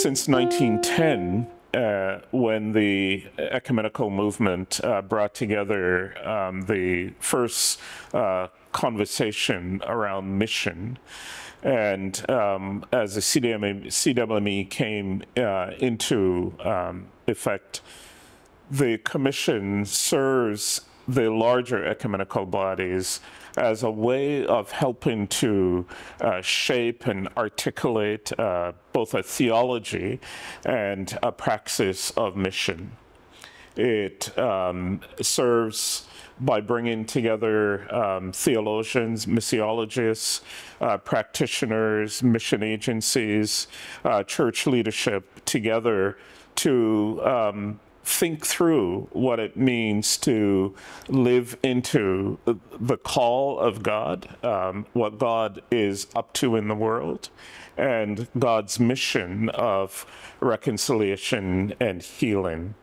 since 1910, when the ecumenical movement brought together the first conversation around mission. And as the CWME came into effect, the Commission serves the larger ecumenical bodies as a way of helping to shape and articulate both a theology and a praxis of mission. It serves by bringing together theologians, missiologists, practitioners, mission agencies, church leadership together to think through what it means to live into the call of God, what God is up to in the world, and God's mission of reconciliation and healing.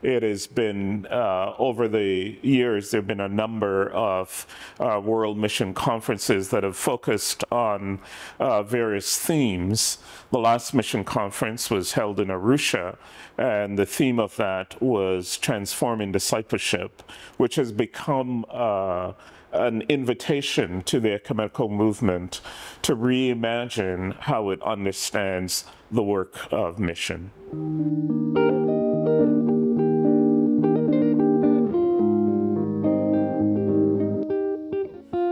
It has been, over the years, there have been a number of World Mission conferences that have focused on various themes. The last mission conference was held in Arusha, and the theme of that was transforming discipleship, which has become an invitation to the ecumenical movement to reimagine how it understands the work of mission.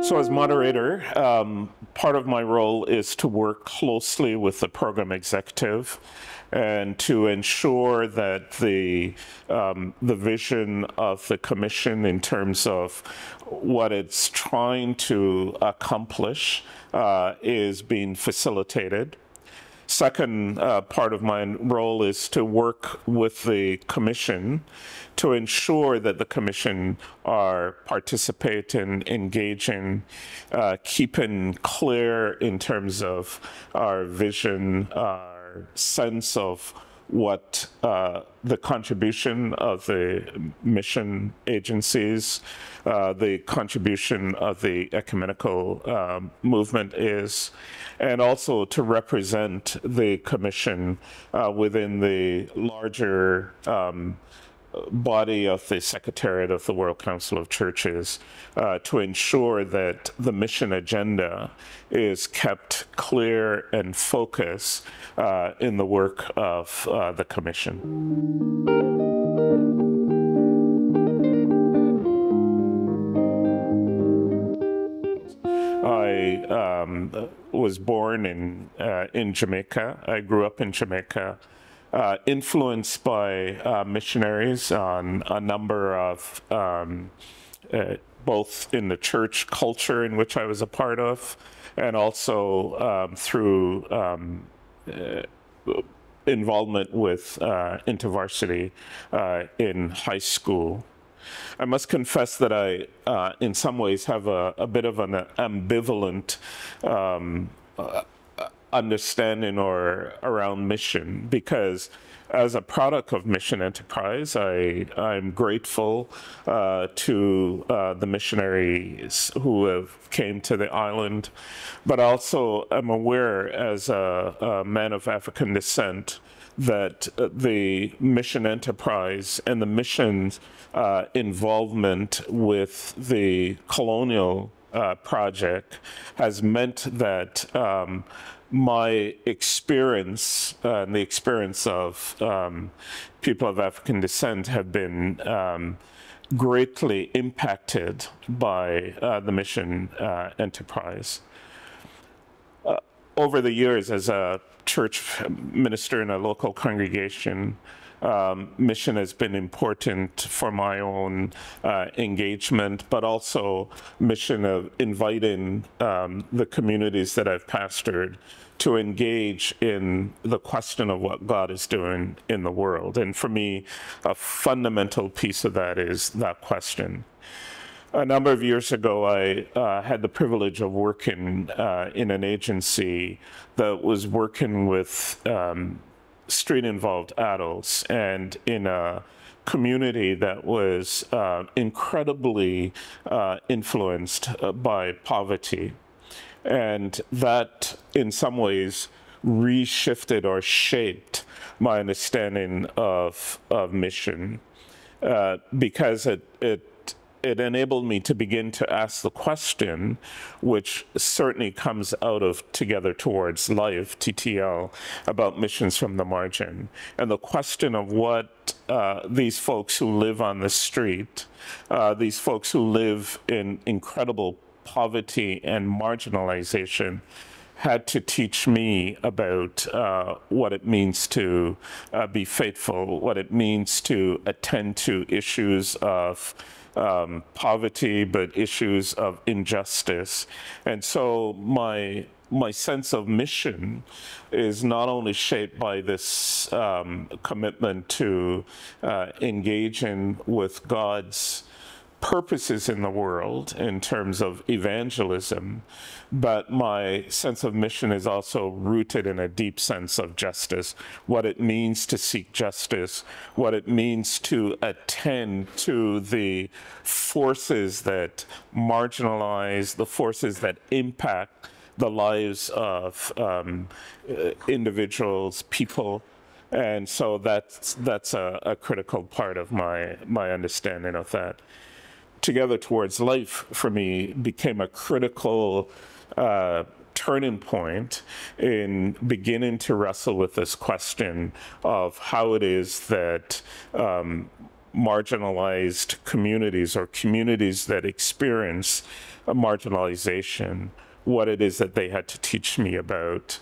So as moderator, part of my role is to work closely with the program executive and to ensure that the vision of the commission in terms of what it's trying to accomplish is being facilitated. Second part of my role is to work with the commission to ensure that the commission are participating, engaging, keeping clear in terms of our vision, our sense of what the contribution of the mission agencies, the contribution of the ecumenical movement is, and also to represent the commission within the larger body of the Secretariat of the World Council of Churches to ensure that the mission agenda is kept clear and focused in the work of the Commission. I was born in Jamaica. I grew up in Jamaica. Influenced by missionaries on a number of, both in the church culture in which I was a part of, and also through involvement with InterVarsity in high school. I must confess that I, in some ways, have a bit of an ambivalent understanding or around mission, because as a product of Mission Enterprise, I'm grateful to the missionaries who have came to the island, but also I'm aware as a man of African descent that the Mission Enterprise and the mission's involvement with the colonial project has meant that my experience and the experience of people of African descent have been greatly impacted by the Mission Enterprise. Over the years, as a church minister in a local congregation, mission has been important for my own engagement, but also mission of inviting the communities that I've pastored to engage in the question of what God is doing in the world. And for me, a fundamental piece of that is that question. A number of years ago, I had the privilege of working in an agency that was working with street-involved adults, and in a community that was incredibly influenced by poverty. And that, in some ways, reshifted or shaped my understanding of mission, because it enabled me to begin to ask the question, which certainly comes out of Together Towards Life, TTL, about missions from the margin. And the question of what these folks who live on the street, these folks who live in incredible poverty and marginalization, had to teach me about what it means to be faithful, what it means to attend to issues of poverty, but issues of injustice. And so my sense of mission is not only shaped by this commitment to engaging with God's purposes in the world in terms of evangelism, but my sense of mission is also rooted in a deep sense of justice, what it means to seek justice, what it means to attend to the forces that marginalize, the forces that impact the lives of individuals, people. And so that's a critical part of my understanding of that. Together Towards Life, for me, became a critical turning point in beginning to wrestle with this question of how it is that marginalized communities, or communities that experience marginalization, what it is that they had to teach me about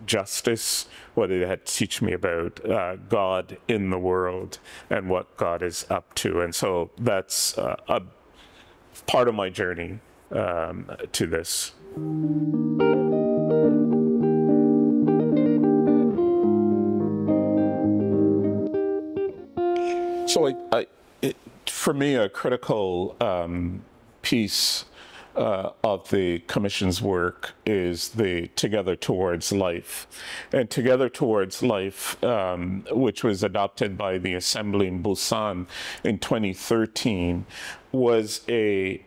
justice, what they had to teach me about God in the world and what God is up to. And so that's a part of my journey to this. So for me, a critical piece of the Commission's work is the Together Towards Life. And Together Towards Life, which was adopted by the Assembly in Busan in 2013, was a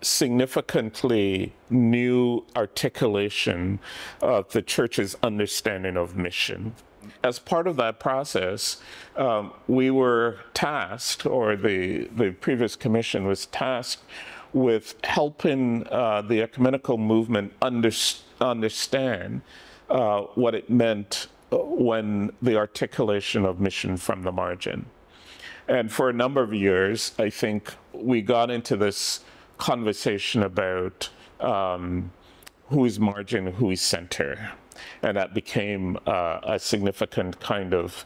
significantly new articulation of the Church's understanding of mission. As part of that process, we were tasked, or the previous commission was tasked, with helping the ecumenical movement understand what it meant when the articulation of mission from the margin. And for a number of years, I think we got into this conversation about who is margin, who is center. And that became a significant kind of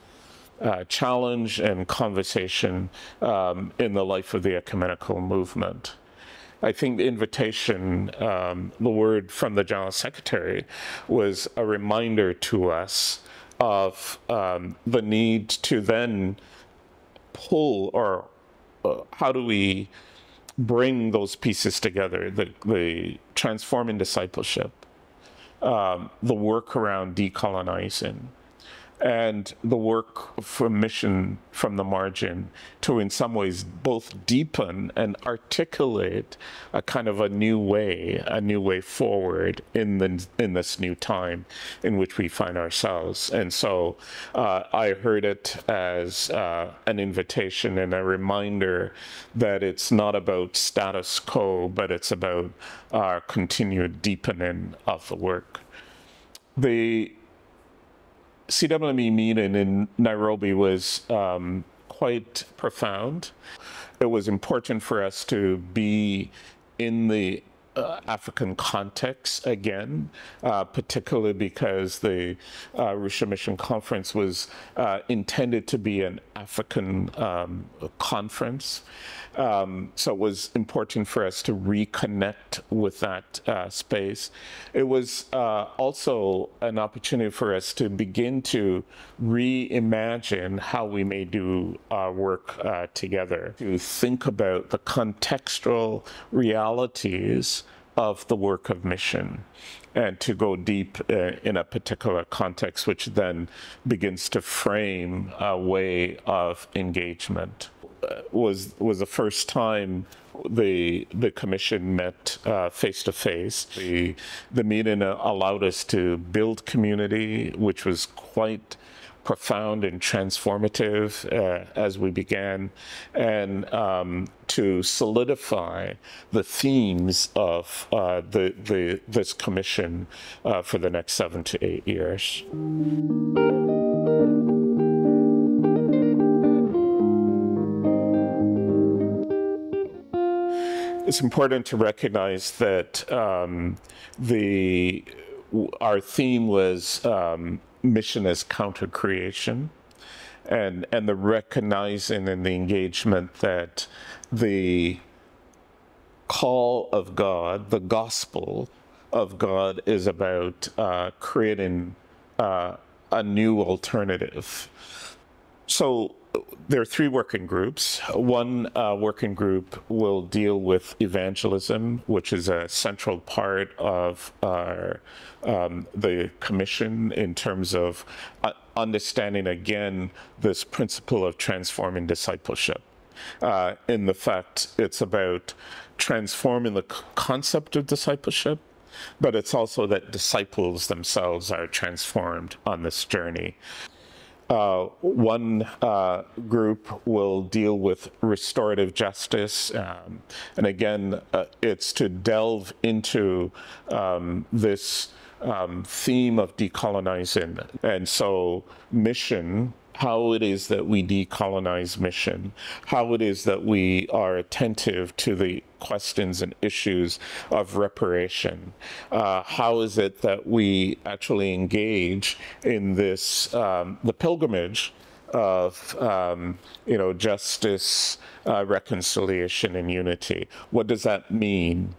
challenge and conversation in the life of the ecumenical movement. I think the invitation, the word from the General Secretary, was a reminder to us of the need to then pull, or how do we bring those pieces together, the transforming discipleship, the work around decolonizing, and the work for mission from the margin, to in some ways both deepen and articulate a kind of a new way forward in this new time in which we find ourselves. And so I heard it as an invitation and a reminder that it's not about status quo, but it's about our continued deepening of the work. The CWME meeting in Nairobi was quite profound. It was important for us to be in the African context again, particularly because the Arusha Mission Conference was intended to be an African conference. So it was important for us to reconnect with that space. It was also an opportunity for us to begin to reimagine how we may do our work together, to think about the contextual realities of the work of mission, and to go deep in a particular context, which then begins to frame a way of engagement. was the first time the commission met face to face. The meeting allowed us to build community, which was quite profound and transformative as we began, and to solidify the themes of this commission for the next 7 to 8 years. It's important to recognize that our theme was mission as counter-creation, and the recognizing and the engagement that the call of God, the gospel of God, is about creating a new alternative. So there are 3 working groups. One working group will deal with evangelism, which is a central part of the commission in terms of understanding, again, this principle of transforming discipleship. In the fact, it's about transforming the concept of discipleship, but it's also that disciples themselves are transformed on this journey. One group will deal with restorative justice, and again, it's to delve into this theme of decolonizing. And so mission, how it is that we decolonize mission, how it is that we are attentive to the questions and issues of reparation, how is it that we actually engage in this, the pilgrimage of justice, reconciliation, and unity. What does that mean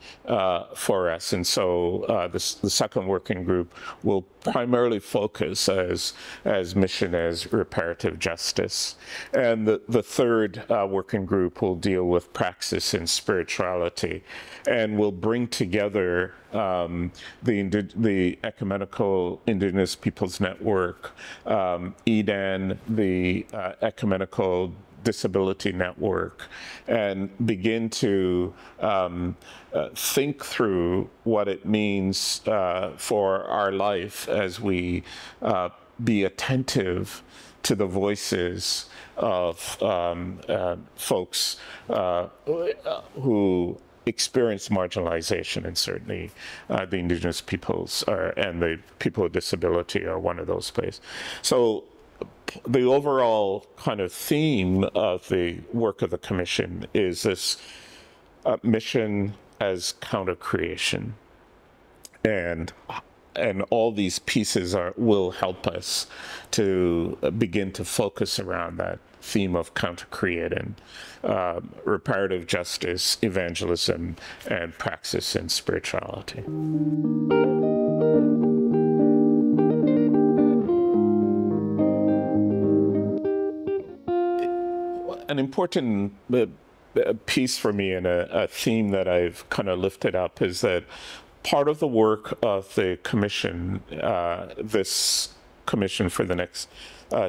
for us? And so the second working group will primarily focus as mission as reparative justice. And the third working group will deal with praxis and spirituality, and will bring together the Ecumenical Indigenous Peoples Network, EDAN, the Ecumenical Disability Network, and begin to think through what it means for our life as we be attentive to the voices of folks who experience marginalization, and certainly the Indigenous peoples and the people with disability are one of those places. So the overall kind of theme of the work of the commission is this mission as counter-creation, and all these pieces will help us to begin to focus around that theme of counter-creating, reparative justice, evangelism, and praxis and spirituality. An important piece for me, and a theme that I've kind of lifted up, is that part of the work of the commission, this commission for the next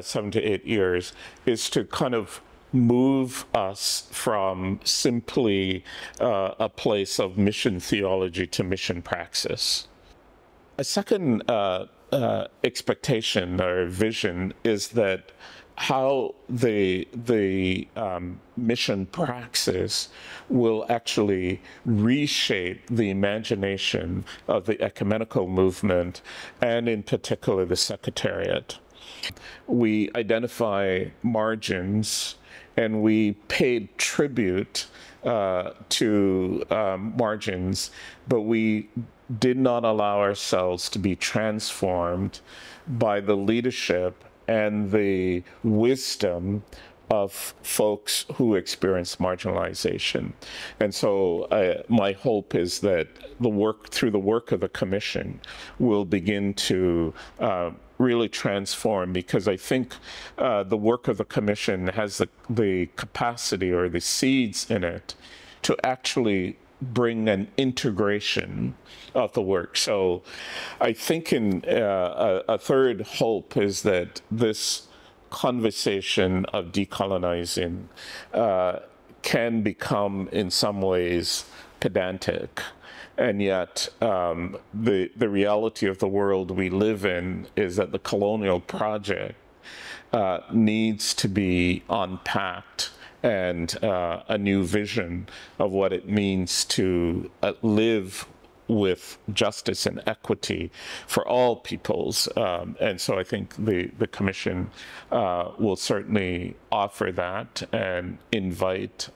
7 to 8 years, is to kind of move us from simply a place of mission theology to mission praxis. A second expectation or vision is that how the mission praxis will actually reshape the imagination of the ecumenical movement, and in particular the Secretariat. We identify margins, and we paid tribute to margins, but we did not allow ourselves to be transformed by the leadership and the wisdom of folks who experience marginalization. And so my hope is that through the work of the commission, will begin to really transform, because I think the work of the commission has the capacity, or the seeds in it, to actually bring an integration of the work. So I think a third hope is that this conversation of decolonizing can become, in some ways, pedantic. And yet, the reality of the world we live in is that the colonial project needs to be unpacked, and a new vision of what it means to live with justice and equity for all peoples. And so I think the Commission will certainly offer that and invite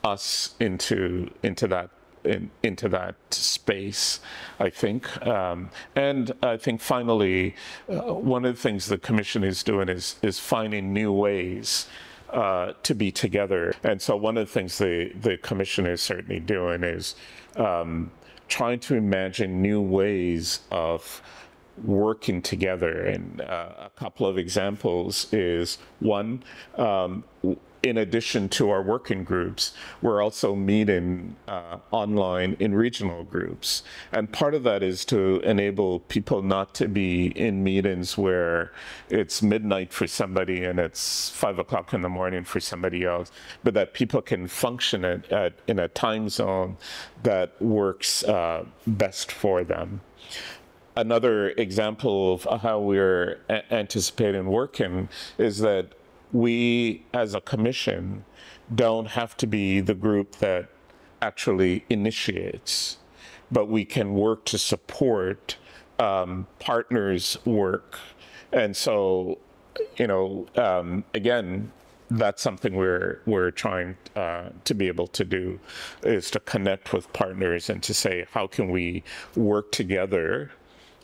us into that space, I think. And I think finally, one of the things the Commission is doing is finding new ways to be together. And so one of the things the Commission is certainly doing is trying to imagine new ways of working together. And a couple of examples is, one, in addition to our working groups, we're also meeting online in regional groups. And part of that is to enable people not to be in meetings where it's midnight for somebody and it's 5 o'clock in the morning for somebody else, but that people can function in a time zone that works best for them. Another example of how we're anticipating working is that we, as a commission, don't have to be the group that actually initiates, but we can work to support partners' work. And so, again, that's something we're trying to be able to do, is to connect with partners and to say, how can we work together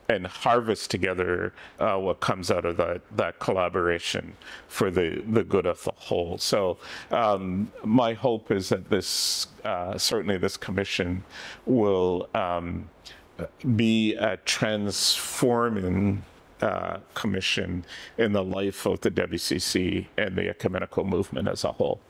and harvest together what comes out of that collaboration for the good of the whole. So my hope is that this, certainly this commission will be a transforming commission in the life of the WCC and the ecumenical movement as a whole.